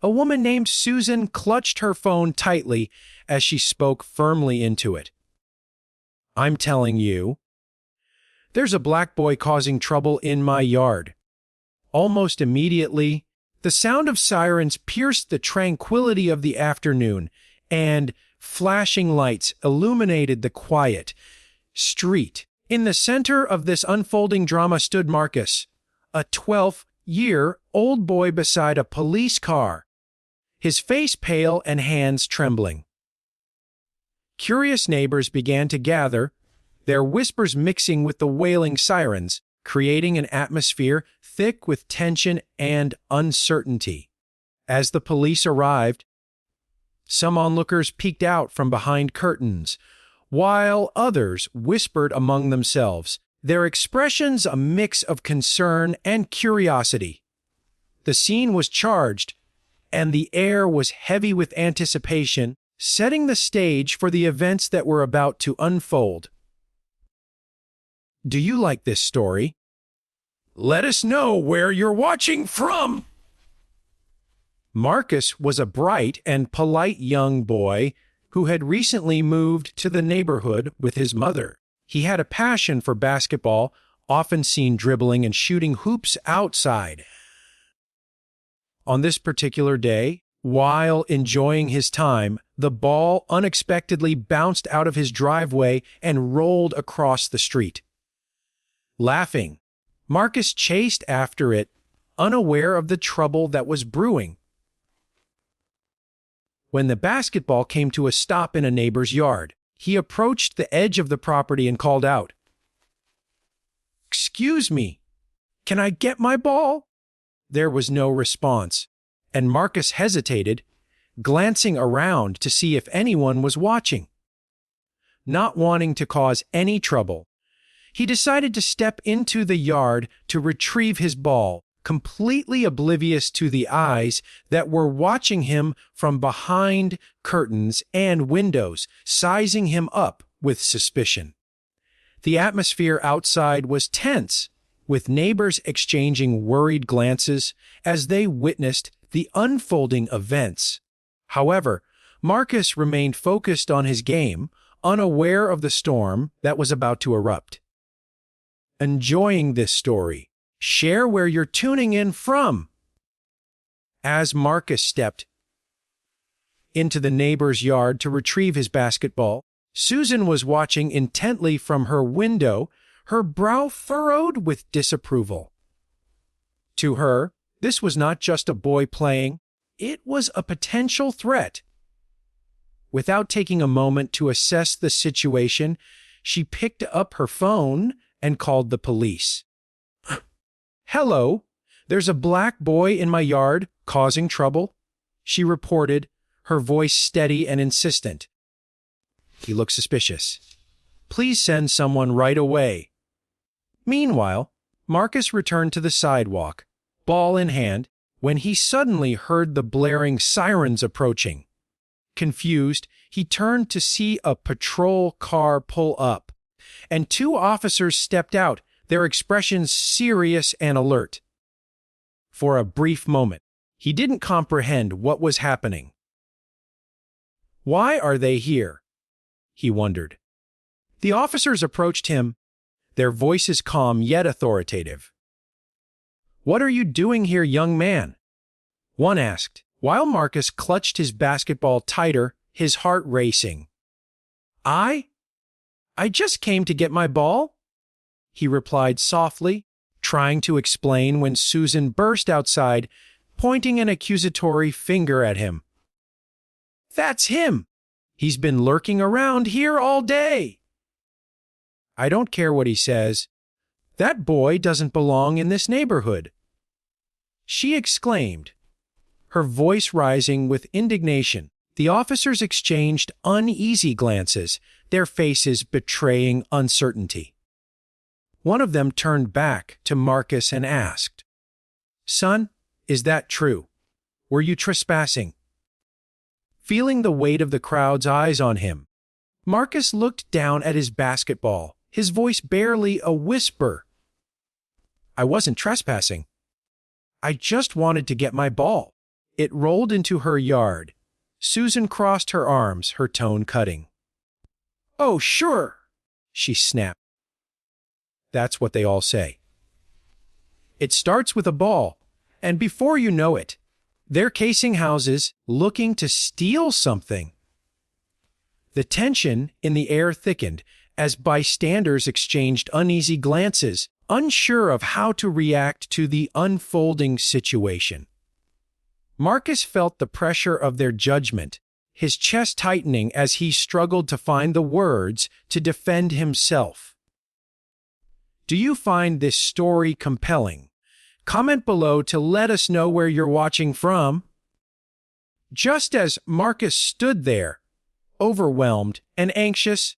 A woman named Susan clutched her phone tightly as she spoke firmly into it. "I'm telling you, there's a black boy causing trouble in my yard." Almost immediately, the sound of sirens pierced the tranquility of the afternoon, and flashing lights illuminated the quiet street. In the center of this unfolding drama stood Marcus, a 12-year-old boy beside a police car, his face pale and hands trembling. Curious neighbors began to gather, their whispers mixing with the wailing sirens, creating an atmosphere thick with tension and uncertainty. As the police arrived, some onlookers peeked out from behind curtains, while others whispered among themselves, their expressions a mix of concern and curiosity. The scene was charged, and the air was heavy with anticipation, setting the stage for the events that were about to unfold. Do you like this story? Let us know where you're watching from! Marcus was a bright and polite young boy who had recently moved to the neighborhood with his mother. He had a passion for basketball, often seen dribbling and shooting hoops outside. On this particular day, while enjoying his time, the ball unexpectedly bounced out of his driveway and rolled across the street. Laughing, Marcus chased after it, unaware of the trouble that was brewing. When the basketball came to a stop in a neighbor's yard, he approached the edge of the property and called out, "Excuse me, can I get my ball?" There was no response, and Marcus hesitated, glancing around to see if anyone was watching. Not wanting to cause any trouble, he decided to step into the yard to retrieve his ball, completely oblivious to the eyes that were watching him from behind curtains and windows, sizing him up with suspicion. The atmosphere outside was tense, with neighbors exchanging worried glances as they witnessed the unfolding events. However, Marcus remained focused on his game, unaware of the storm that was about to erupt. Enjoying this story? Share where you're tuning in from. As Marcus stepped into the neighbor's yard to retrieve his basketball, Susan was watching intently from her window, her brow furrowed with disapproval. To her, this was not just a boy playing, it was a potential threat. Without taking a moment to assess the situation, she picked up her phone and called the police. "Hello, there's a black boy in my yard causing trouble," she reported, her voice steady and insistent. "He looks suspicious. Please send someone right away." Meanwhile, Marcus returned to the sidewalk, ball in hand, when he suddenly heard the blaring sirens approaching. Confused, he turned to see a patrol car pull up, and two officers stepped out, their expressions serious and alert. For a brief moment, he didn't comprehend what was happening. Why are they here? He wondered. The officers approached him, their voices calm yet authoritative. "What are you doing here, young man?" one asked, while Marcus clutched his basketball tighter, his heart racing. I just came to get my ball," he replied softly, trying to explain when Susan burst outside, pointing an accusatory finger at him. "That's him! He's been lurking around here all day." "I don't care what he says. That boy doesn't belong in this neighborhood," she exclaimed, her voice rising with indignation. The officers exchanged uneasy glances, their faces betraying uncertainty. One of them turned back to Marcus and asked, "Son, is that true? Were you trespassing?" Feeling the weight of the crowd's eyes on him, Marcus looked down at his basketball, his voice barely a whisper. "I wasn't trespassing. I just wanted to get my ball. It rolled into her yard. Susan crossed her arms, her tone cutting. "Oh, sure," she snapped. That's what they all say. It starts with a ball, and before you know it, they're casing houses looking to steal something. The tension in the air thickened as bystanders exchanged uneasy glances, unsure of how to react to the unfolding situation. Marcus felt the pressure of their judgment, his chest tightening as he struggled to find the words to defend himself. Do you find this story compelling? Comment below to let us know where you're watching from. Just as Marcus stood there, overwhelmed and anxious,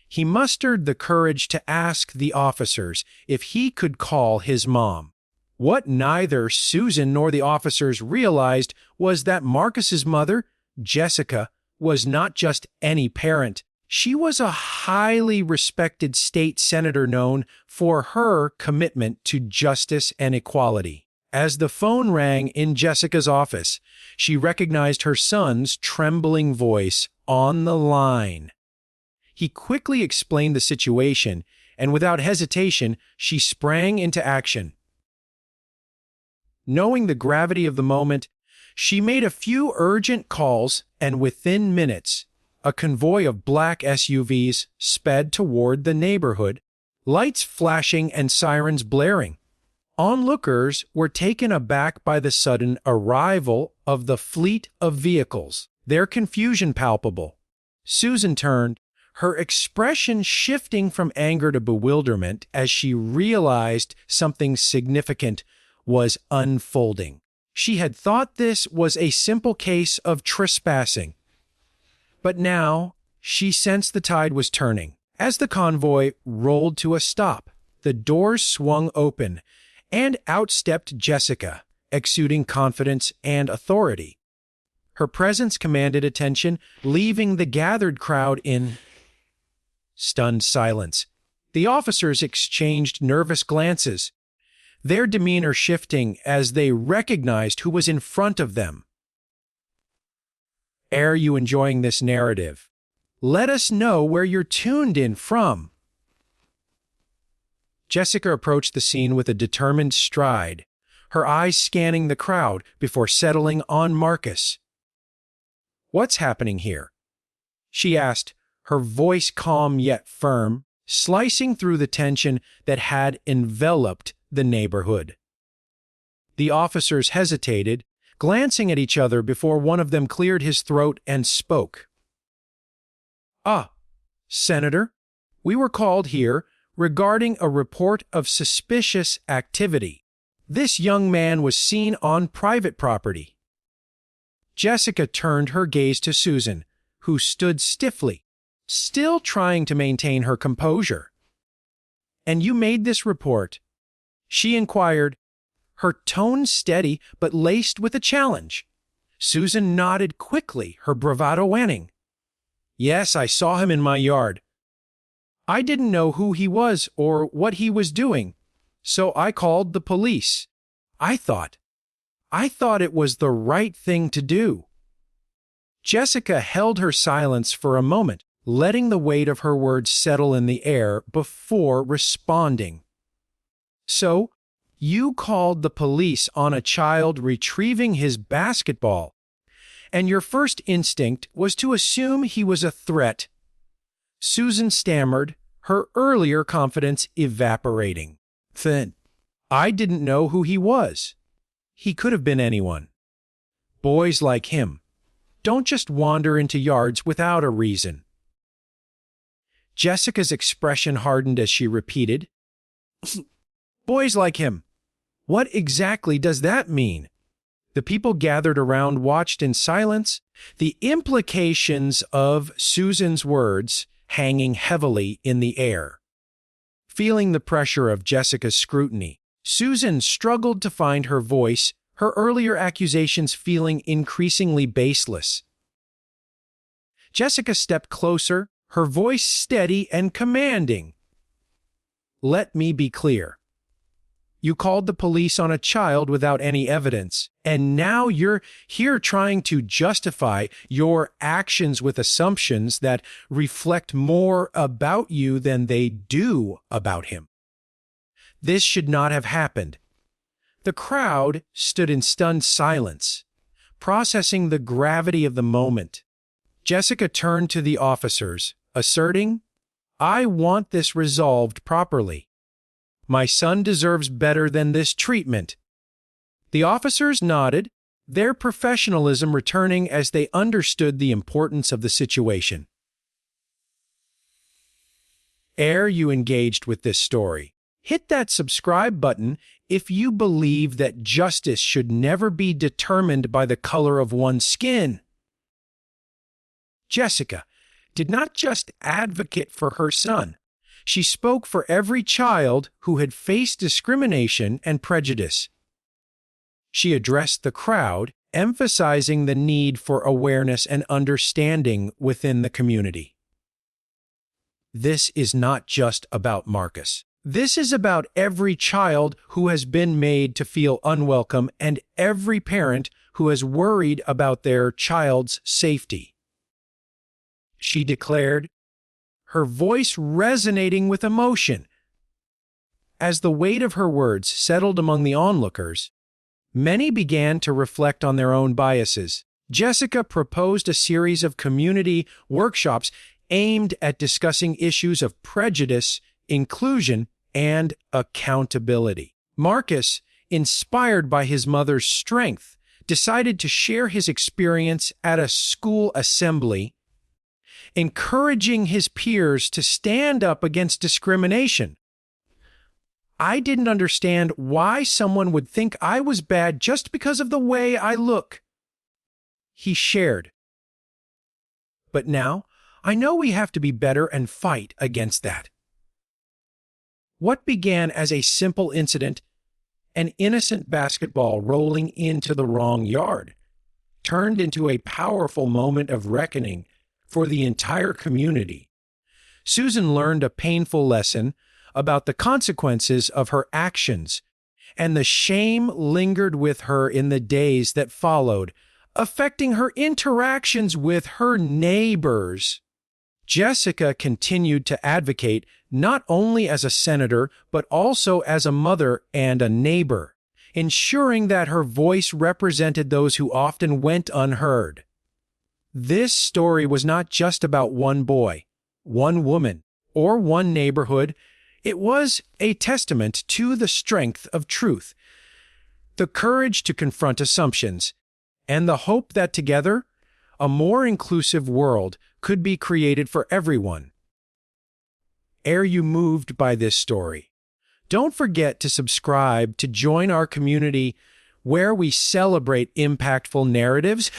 he mustered the courage to ask the officers if he could call his mom. What neither Susan nor the officers realized was that Marcus's mother, Jessica, was not just any parent. She was a highly respected state senator known for her commitment to justice and equality. As the phone rang in Jessica's office, she recognized her son's trembling voice on the line. He quickly explained the situation, and without hesitation, she sprang into action. Knowing the gravity of the moment, she made a few urgent calls, and within minutes, a convoy of black SUVs sped toward the neighborhood, lights flashing and sirens blaring. Onlookers were taken aback by the sudden arrival of the fleet of vehicles, their confusion palpable. Susan turned, her expression shifting from anger to bewilderment as she realized something significant was unfolding. She had thought this was a simple case of trespassing. But now, she sensed the tide was turning. As the convoy rolled to a stop, the doors swung open, and out stepped Jessica, exuding confidence and authority. Her presence commanded attention, leaving the gathered crowd in stunned silence. The officers exchanged nervous glances, their demeanor shifting as they recognized who was in front of them. Are you enjoying this narrative? Let us know where you're tuned in from. Jessica approached the scene with a determined stride, her eyes scanning the crowd before settling on Marcus. "What's happening here?" she asked, her voice calm yet firm, slicing through the tension that had enveloped the neighborhood. The officers hesitated, glancing at each other before one of them cleared his throat and spoke. "Ah, Senator, we were called here regarding a report of suspicious activity. This young man was seen on private property." Jessica turned her gaze to Susan, who stood stiffly, still trying to maintain her composure. "And you made this report?" she inquired, her tone steady but laced with a challenge. Susan nodded quickly, her bravado waning. "Yes, I saw him in my yard. I didn't know who he was or what he was doing, so I called the police. I thought it was the right thing to do." Jessica held her silence for a moment, letting the weight of her words settle in the air before responding. "So, you called the police on a child retrieving his basketball, and your first instinct was to assume he was a threat." Susan stammered, her earlier confidence evaporating. "Then, I didn't know who he was. He could have been anyone. Boys like him don't just wander into yards without a reason." Jessica's expression hardened as she repeated, "Boys like him. What exactly does that mean?" The people gathered around watched in silence, the implications of Susan's words hanging heavily in the air. Feeling the pressure of Jessica's scrutiny, Susan struggled to find her voice, her earlier accusations feeling increasingly baseless. Jessica stepped closer, her voice steady and commanding. "Let me be clear. You called the police on a child without any evidence, and now you're here trying to justify your actions with assumptions that reflect more about you than they do about him. This should not have happened. The crowd stood in stunned silence, processing the gravity of the moment. Jessica turned to the officers, asserting, "I want this resolved properly. My son deserves better than this treatment." The officers nodded, their professionalism returning as they understood the importance of the situation. Ere you engaged with this story, hit that subscribe button if you believe that justice should never be determined by the color of one's skin. Jessica did not just advocate for her son. She spoke for every child who had faced discrimination and prejudice. She addressed the crowd, emphasizing the need for awareness and understanding within the community. This is not just about Marcus. This is about every child who has been made to feel unwelcome and every parent who has worried about their child's safety. She declared, her voice resonating with emotion. As the weight of her words settled among the onlookers, many began to reflect on their own biases. Jessica proposed a series of community workshops aimed at discussing issues of prejudice, inclusion, and accountability. Marcus, inspired by his mother's strength, decided to share his experience at a school assembly, encouraging his peers to stand up against discrimination. "I didn't understand why someone would think I was bad just because of the way I look," he shared. "But now, I know we have to be better and fight against that." What began as a simple incident, an innocent basketball rolling into the wrong yard, turned into a powerful moment of reckoning for the entire community. Susan learned a painful lesson about the consequences of her actions, and the shame lingered with her in the days that followed, affecting her interactions with her neighbors. Jessica continued to advocate not only as a senator, but also as a mother and a neighbor, ensuring that her voice represented those who often went unheard. This story was not just about one boy, one woman, or one neighborhood. It was a testament to the strength of truth, the courage to confront assumptions, and the hope that together, a more inclusive world could be created for everyone. Ere you moved by this story, don't forget to subscribe to join our community where we celebrate impactful narratives